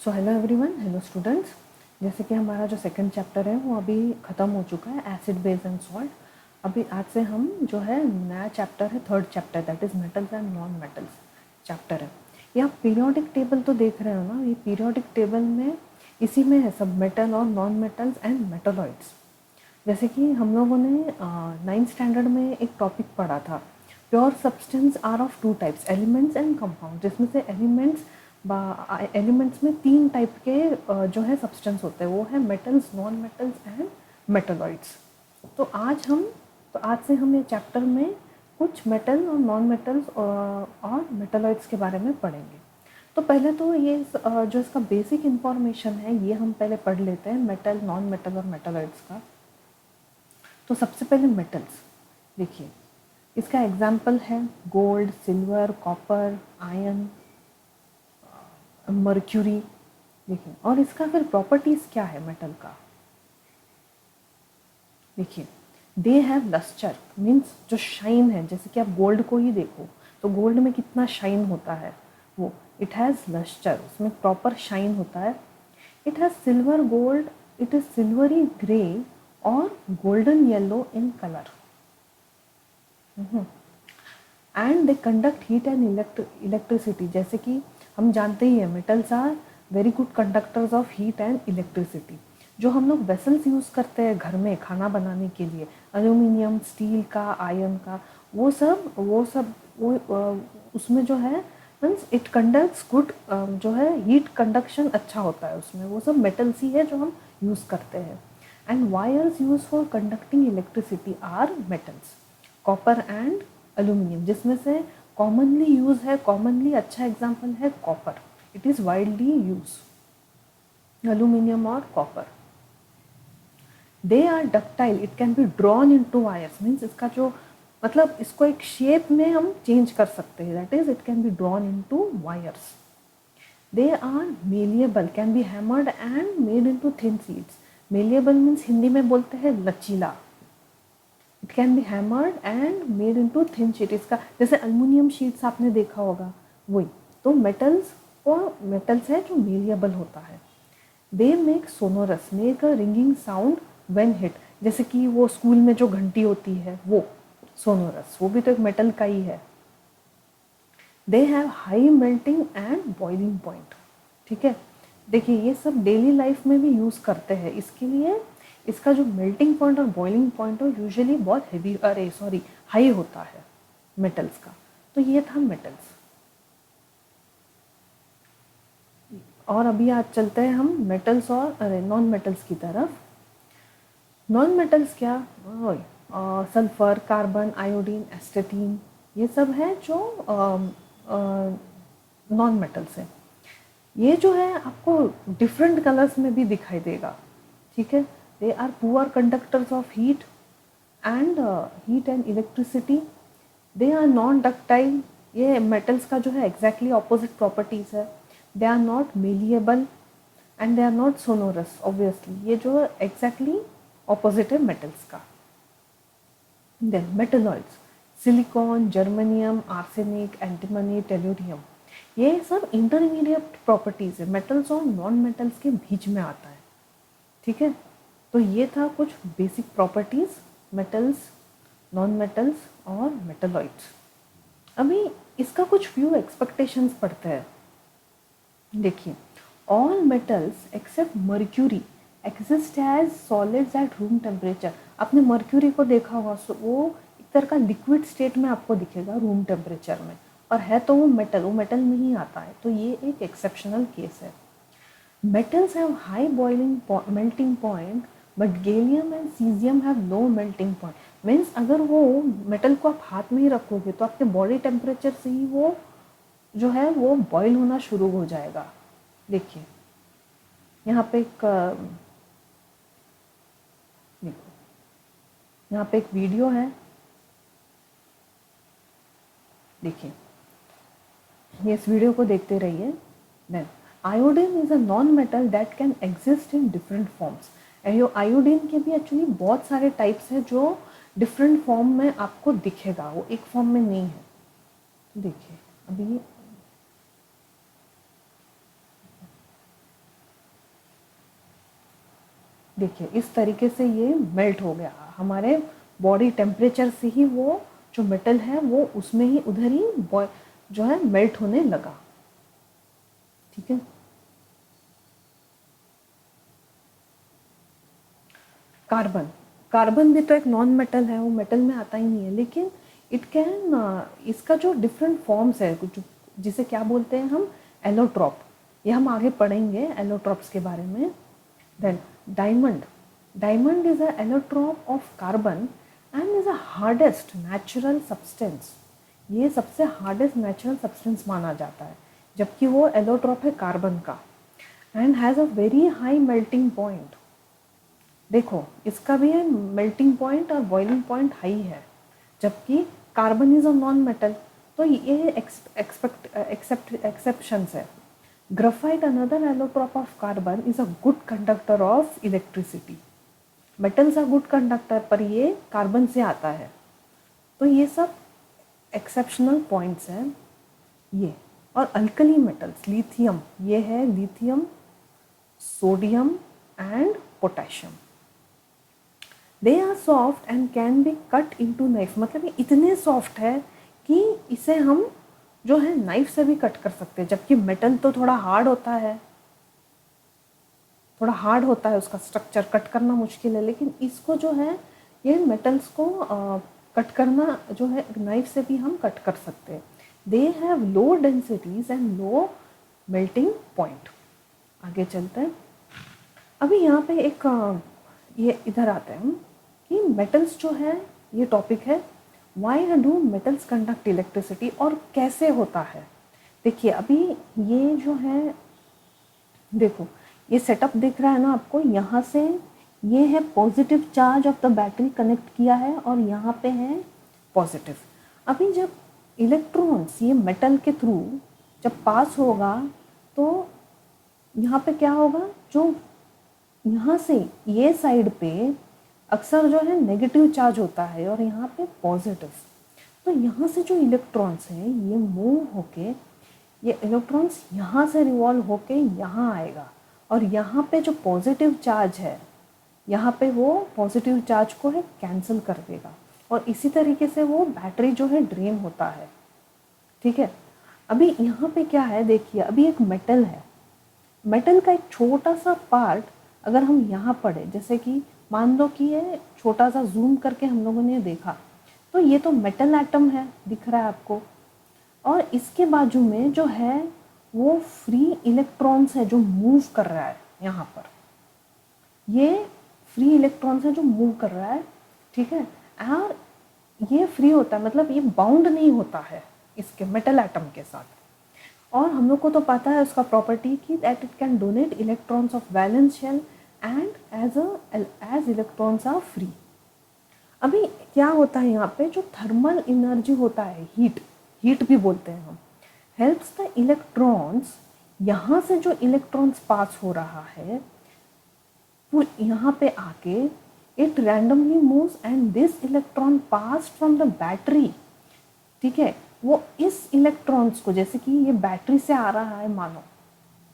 So hello everyone, hello students. जैसे कि हमारा जो सेकंड चैप्टर है वो अभी ख़त्म हो चुका है, एसिड बेस एंड सॉल्ट। अभी आज से हम जो है नया चैप्टर है, third chapter, that is metals and non metals chapter है। ये आप पीरियोडिक टेबल तो देख रहे हो ना, ये पीरियोडिक टेबल में इसी में है सब मेटल और नॉन मेटल्स एंड मेटलॉइड्स। जैसे कि हम लोगों ने नाइन्थ स्टैंडर्ड में एक टॉपिक पढ़ा था, pure substance are of two types, elements and compound, जिसमें से एलिमेंट्स में तीन टाइप के जो है सब्सटेंस होते हैं, वो है metals, non metals and metalloids. तो आज से हम ये चैप्टर में कुछ मेटल और नॉन मेटल्स और मेटलॉइड्स के बारे में पढ़ेंगे। तो पहले तो ये जो इसका बेसिक इंफॉर्मेशन है ये हम पहले पढ़ लेते हैं, मेटल, नॉन मेटल और मेटलॉइड्स का। तो सबसे पहले मेटल्स देखिए, इसका एग्जाम्पल है gold, silver, copper, iron, mercury. देखिए, और इसका फिर प्रॉपर्टीज क्या है मेटल का। देखिए, दे हैव लस्टर, मीन्स जो शाइन है, जैसे कि आप गोल्ड को ही देखो तो गोल्ड में कितना शाइन होता है, वो इट हैज़ लस्टर, उसमें प्रॉपर शाइन होता है। It has silver gold, it is silvery grey और golden yellow in colour. And they conduct heat and electricity. जैसे कि हम जानते ही हैं metals are very good conductors of heat and electricity. जो हम लोग वेसल्स यूज़ करते हैं घर में खाना बनाने के लिए, एल्यूमिनियम, स्टील का, आयरन का, वो उसमें जो है मीन्स इट कंडक्ट्स गुड, जो है हीट कंडक्शन अच्छा होता है उसमें, वो सब मेटल्स ही है जो हम यूज़ करते हैं। And wires use for conducting electricity are metals, copper and aluminium, जिसमें से कॉमनली यूज है, कॉमनली अच्छा एग्जाम्पल है copper, it is widely use, aluminium और copper. They are ductile, it can be drawn in to wires, means इसका जो मतलब इसको एक शेप में हम चेंज कर सकते हैं, that is it can be drawn in to wires. They are malleable, can be hammered and made in to thin sheets. Malleable means Hindi में बोलते हैं लचीला। It can be hammered and made into thin sheet, इसका जैसे aluminium sheets आपने देखा होगा वही। तो मेटल्स है जो मेलिएबल होता है। They make sonorous, make a ringing sound when hit, जैसे कि वो स्कूल में जो घंटी होती है वो सोनोरस, वो भी तो एक मेटल का ही है। They have high melting and boiling point. ठीक है, देखिए ये सब डेली लाइफ में भी यूज़ करते हैं, इसके लिए इसका जो मेल्टिंग पॉइंट और बॉइलिंग पॉइंट हो यूजुअली बहुत हाई होता है मेटल्स का। तो ये था मेटल्स। और अभी आज चलते हैं हम मेटल्स और नॉन मेटल्स की तरफ। नॉन मेटल्स क्या, सल्फर, कार्बन, आयोडीन, एस्टेटीन, ये सब है जो नॉन मेटल्स है। ये जो है आपको डिफरेंट कलर्स में भी दिखाई देगा। ठीक है, they are poor conductors of heat and electricity. They are non ductile, ये मेटल्स का जो है एग्जैक्टली ऑपोजिट प्रॉपर्टीज है। They are not malleable and they are not sonorous, obviously ये जो एग्जैक्टली ऑपोजिट है मेटल्स का। Then metalloids, silicon, germanium, arsenic, antimony, tellurium, ये सब इंटरमीडिएट प्रॉपर्टीज है, मेटल्स और नॉन मेटल्स के बीच में आता है। ठीक है, तो ये था कुछ basic properties metals, non metals और मेटलॉइड्स। अभी इसका कुछ फ्यू एक्सपेक्टेशंस पढ़ते हैं। देखिए, all metals except mercury exist as solids at room temperature. आपने मर्क्यूरी को देखा होगा, वो एक तरह का लिक्विड स्टेट में आपको दिखेगा रूम टेम्परेचर में, और है तो वो मेटल में ही आता है, तो ये एक एक्सेप्शनल केस है। Metals have high boiling melting point but gallium and caesium have low melting point. Means अगर वो मेटल को आप हाथ में ही रखोगे तो आपके बॉडी टेम्परेचर से ही वो जो है वो बॉईल होना शुरू हो जाएगा। देखिए यहाँ पे एक देखो, यहाँ पे एक वीडियो है, देखिए ये इस वीडियो को देखते रहिए। Then iodine is a non metal that can exist in different forms. Iodine के भी एक्चुअली बहुत सारे टाइप्स हैं जो डिफरेंट फॉर्म में आपको दिखेगा, वो एक फॉर्म में नहीं है। देखिए अभी देखिए इस तरीके से ये मेल्ट हो गया, हमारे बॉडी टेम्परेचर से ही वो जो मेटल है वो उसमें ही उधर ही जो है मेल्ट होने लगा। ठीक है। कार्बन, कार्बन भी तो एक नॉन मेटल है, वो मेटल में आता ही नहीं है, लेकिन इट कैन, इसका जो डिफरेंट फॉर्म्स है कुछ, जिसे क्या बोलते हैं हम, एलोट्रॉप, ये हम आगे पढ़ेंगे एलोट्रॉप्स के बारे में। Then diamond, diamond is a allotrope of carbon and is a hardest natural substance, ये सबसे हार्डेस्ट नेचुरल सब्सटेंस माना जाता है, जबकि वो एलोट्रॉप है कार्बन का, and has a very high melting point. देखो इसका भी है मेल्टिंग पॉइंट और बॉइलिंग पॉइंट हाई है, जबकि carbon is a non metal, तो ये एक्सेप्शंस है। Graphite another allotrope of carbon is a good conductor of electricity, metals are good conductor पर ये कार्बन से आता है। तो ये सब एक्सेप्शनल पॉइंट्स हैं ये। और अल्कली मेटल्स, लिथियम, ये है lithium, sodium and potassium, they are soft and can be cut into knife, मतलब ये इतने सॉफ्ट है कि इसे हम जो है नाइफ से भी कट कर सकते हैं, जबकि मेटल तो थोड़ा हार्ड होता है, थोड़ा हार्ड होता है उसका स्ट्रक्चर, कट करना मुश्किल है, लेकिन इसको जो है ये मेटल्स को कट करना जो है नाइफ से भी हम कट कर सकते हैं। They have low densities and low melting point. आगे चलते हैं। अभी यहाँ पे एक ये इधर आते हैं हम कि मेटल्स जो है, ये टॉपिक है why do metals conduct electricity, और कैसे होता है। देखिए अभी ये जो है, देखो ये सेटअप दिख रहा है ना आपको, यहाँ से ये है positive charge of the battery connect किया है और यहाँ पे है पॉजिटिव। अभी जब इलेक्ट्रॉन्स ये मेटल के थ्रू जब पास होगा तो यहाँ पे क्या होगा, जो यहाँ से ये साइड पे अक्सर जो है नेगेटिव चार्ज होता है और यहाँ पे पॉजिटिव, तो यहाँ से जो इलेक्ट्रॉन्स हैं ये मूव होके, ये इलेक्ट्रॉन्स यहाँ से रिवॉल्व होके यहाँ आएगा और यहाँ पे जो पॉजिटिव चार्ज है यहाँ पे वो पॉजिटिव चार्ज को है कैंसिल कर देगा और इसी तरीके से वो बैटरी जो है ड्रेन होता है। ठीक है। अभी यहाँ पे क्या है, देखिए अभी एक मेटल है, मेटल का एक छोटा सा पार्ट अगर हम यहाँ पढ़े, जैसे कि मान लो कि ये छोटा सा जूम करके हम लोगों ने देखा, तो ये तो मेटल एटम है, दिख रहा है आपको, और इसके बाजू में जो है वो फ्री इलेक्ट्रॉन्स है जो मूव कर रहा है, यहाँ पर ये फ्री इलेक्ट्रॉन्स है जो मूव कर रहा है। ठीक है। और ये फ्री होता है, मतलब ये बाउंड नहीं होता है इसके मेटल एटम के साथ, और हम लोग को तो पता है उसका प्रॉपर्टी कि that it can donate electrons of valence shell and as electrons are free. अभी क्या होता है यहाँ पे, जो थर्मल एनर्जी होता है, हीट, हीट भी बोलते हैं हम, हेल्प्स द इलेक्ट्रॉन्स, यहाँ से जो इलेक्ट्रॉन्स पास हो रहा है वो यहाँ पे आके it randomly moves and this electron pass from the battery. ठीक है। वो इस इलेक्ट्रॉन्स को, जैसे कि ये बैटरी से आ रहा है मानो,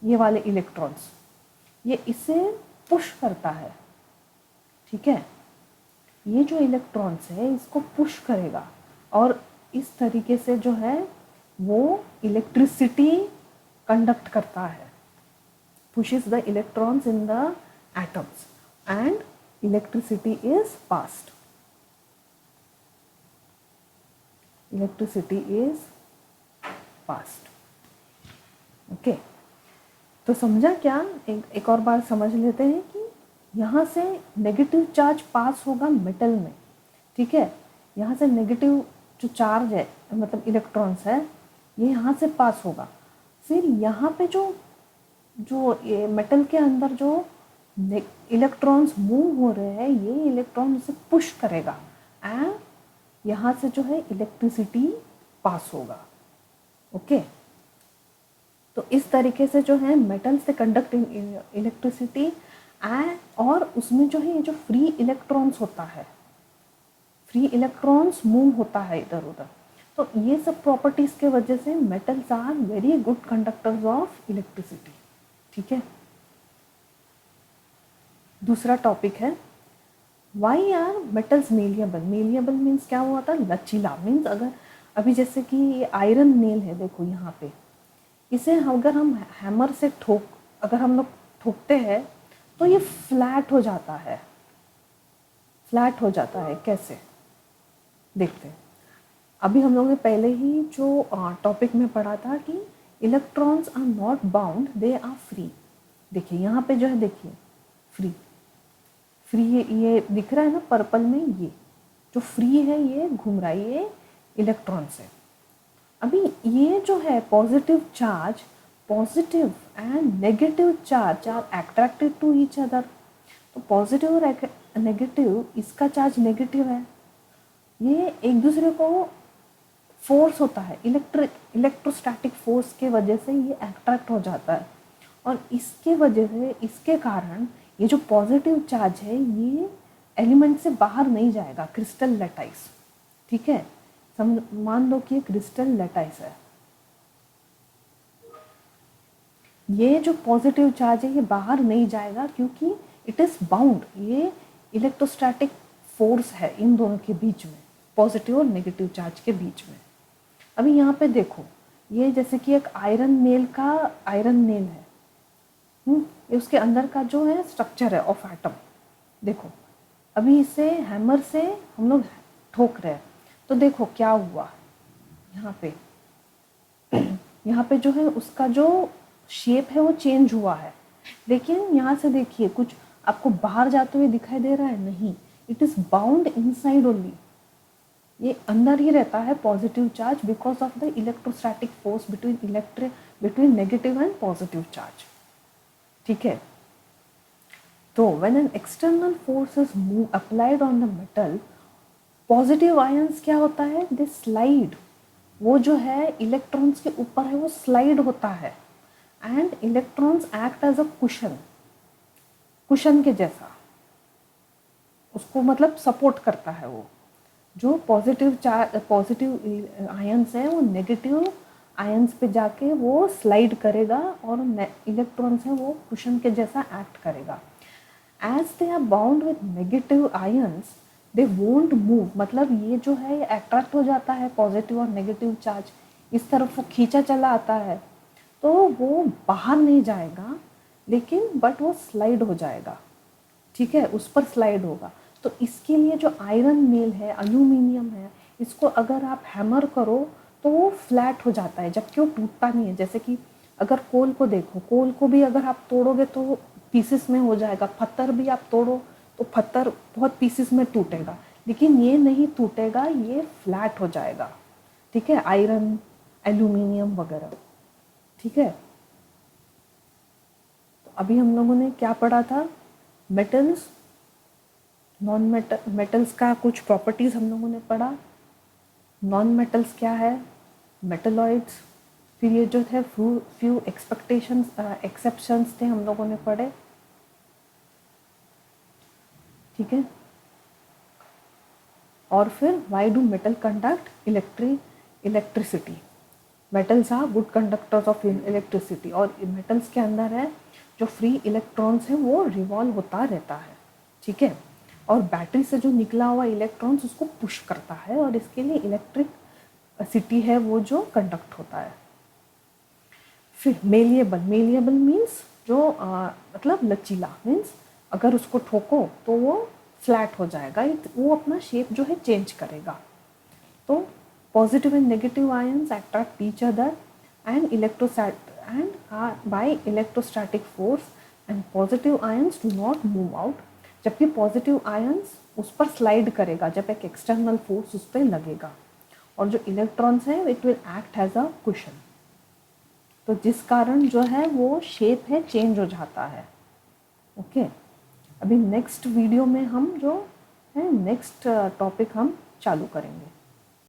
ये वाले इलेक्ट्रॉन्स, ये इसे पुश करता है। ठीक है। ये जो इलेक्ट्रॉन्स है इसको पुश करेगा और इस तरीके से जो है वो इलेक्ट्रिसिटी कंडक्ट करता है, pushes the electrons in the atoms and electricity is passed. Electricity is passed. Okay. तो समझा क्या, एक और बार समझ लेते हैं कि यहाँ से नेगेटिव चार्ज पास होगा मेटल में। ठीक है। यहाँ से नेगेटिव जो चार्ज है, मतलब इलेक्ट्रॉन्स है, ये यहाँ से पास होगा, फिर यहाँ पे जो जो ये मेटल के अंदर जो इलेक्ट्रॉन्स मूव हो रहे हैं, ये इलेक्ट्रॉन इसे पुश करेगा एंड यहाँ से जो है इलेक्ट्रिसिटी पास होगा। ओके। तो इस तरीके से जो है मेटल से कंडक्ट इलेक्ट्रिसिटी एंड, और उसमें जो है ये जो फ्री इलेक्ट्रॉन्स होता है, फ्री इलेक्ट्रॉन्स मूव होता है इधर उधर, तो ये सब प्रॉपर्टीज के वजह से metals are very good conductors of electricity. ठीक है। दूसरा टॉपिक है why are metals malleable. Malleable means क्या हुआ था, लचीला। मीन्स अगर अभी जैसे कि ये आयरन नेल है, देखो यहाँ पे, इसे अगर हम हैमर से अगर हम लोग ठोकते हैं तो ये फ्लैट हो जाता है। फ्लैट हो जाता है कैसे, देखते हैं। अभी हम लोगों ने पहले ही जो टॉपिक में पढ़ा था कि electrons are not bound, they are free. देखिए यहाँ पे जो है, देखिए फ्री, फ्री ये दिख रहा है ना पर्पल में, ये जो फ्री है ये घूम रहा है, ये इलेक्ट्रॉन्स है। अभी ये जो है positive charge, positive and negative charge are attracted to each other. तो पॉजिटिव और नेगेटिव, इसका चार्ज नेगेटिव है, ये एक दूसरे को फोर्स होता है, इलेक्ट्रोस्टैटिक फोर्स के वजह से ये अट्रैक्ट हो जाता है। और इसके वजह से, इसके कारण ये जो पॉजिटिव चार्ज है ये एलिमेंट से बाहर नहीं जाएगा, क्रिस्टल लैटाइस। ठीक है, मान लो कि ये क्रिस्टल लैटाइस है, ये जो पॉजिटिव चार्ज है ये बाहर नहीं जाएगा क्योंकि इट इज बाउंड। ये इलेक्ट्रोस्टैटिक फोर्स है इन दोनों के बीच में, पॉजिटिव और नेगेटिव चार्ज के बीच में। अभी यहाँ पे देखो, ये जैसे कि एक आयरन नेल है, ये उसके अंदर का जो है स्ट्रक्चर है ऑफ एटम। देखो अभी इसे हैमर से हम लोग ठोक रहे हैं तो देखो क्या हुआ, यहाँ पे जो है उसका जो शेप है वो चेंज हुआ है। लेकिन यहाँ से देखिए कुछ आपको बाहर जाते हुए दिखाई दे रहा है, नहीं, it is bound inside only. ये अंदर ही रहता है positive charge because of the electrostatic force between negative and positive charge. ठीक है, तो when an external force is applied on the metal, positive ions क्या होता है, दे स्लाइड। वो जो है इलेक्ट्रॉन्स के ऊपर है वो स्लाइड होता है, and electrons act as a cushion के जैसा, उसको मतलब सपोर्ट करता है। वो जो पॉजिटिव आयंस है वो नेगेटिव आयंस पे जाके वो स्लाइड करेगा और इलेक्ट्रॉन्स है वो कुशन के जैसा एक्ट करेगा। As they are bound with negative ions they won't move. मतलब ये जो है ये अट्रैक्ट हो जाता है, पॉजिटिव और नेगेटिव चार्ज इस तरफ वो खींचा चला आता है, तो वो बाहर नहीं जाएगा लेकिन बट वो स्लाइड हो जाएगा। ठीक है, उस पर स्लाइड होगा। तो इसके लिए जो आयरन नेल है, एल्यूमिनियम है, इसको अगर आप हैमर करो तो वो फ्लैट हो जाता है, जबकि वो टूटता नहीं है। जैसे कि अगर कोल को देखो, कोल को भी अगर आप तोड़ोगे तो पीसेस में हो जाएगा, पत्थर भी आप तोड़ो तो पत्थर बहुत पीसेस में टूटेगा, लेकिन ये नहीं टूटेगा, ये फ्लैट हो जाएगा। ठीक है, आयरन, एल्यूमिनियम वगैरह। ठीक है, तो अभी हम लोगों ने क्या पढ़ा था, मेटल्स, नॉन मेटल्स का कुछ प्रॉपर्टीज हम लोगों ने पढ़ा। नॉन मेटल्स क्या है, मेटलॉइड्स। फिर ये जो थे फ्यू एक्सेप्शंस थे हम लोगों ने पढ़े। ठीक है, और फिर why do metal conduct electricity. Metals are good conductors of electricity. और मेटल्स के अंदर है जो फ्री इलेक्ट्रॉन्स है वो रिवॉल्व होता रहता है। ठीक है, और बैटरी से जो निकला हुआ इलेक्ट्रॉन्स उसको पुश करता है और इसके लिए इलेक्ट्रिक सिटी है वो जो कंडक्ट होता है। फिर मेलिएबल मीन्स जो मतलब लचीला, मीन्स अगर उसको ठोको तो वो फ्लैट हो जाएगा, वो अपना शेप जो है चेंज करेगा। तो positive and negative ions attract each other by electrostatic force, and positive ions do not move out, जबकि पॉजिटिव आयंस उस पर स्लाइड करेगा जब एक एक्सटर्नल फोर्स उस पर लगेगा, और जो इलेक्ट्रॉन्स है it will act as a cushion. तो जिस कारण जो है वो शेप है चेंज हो जाता है। ओके, अभी नेक्स्ट वीडियो में हम जो है नेक्स्ट टॉपिक हम चालू करेंगे।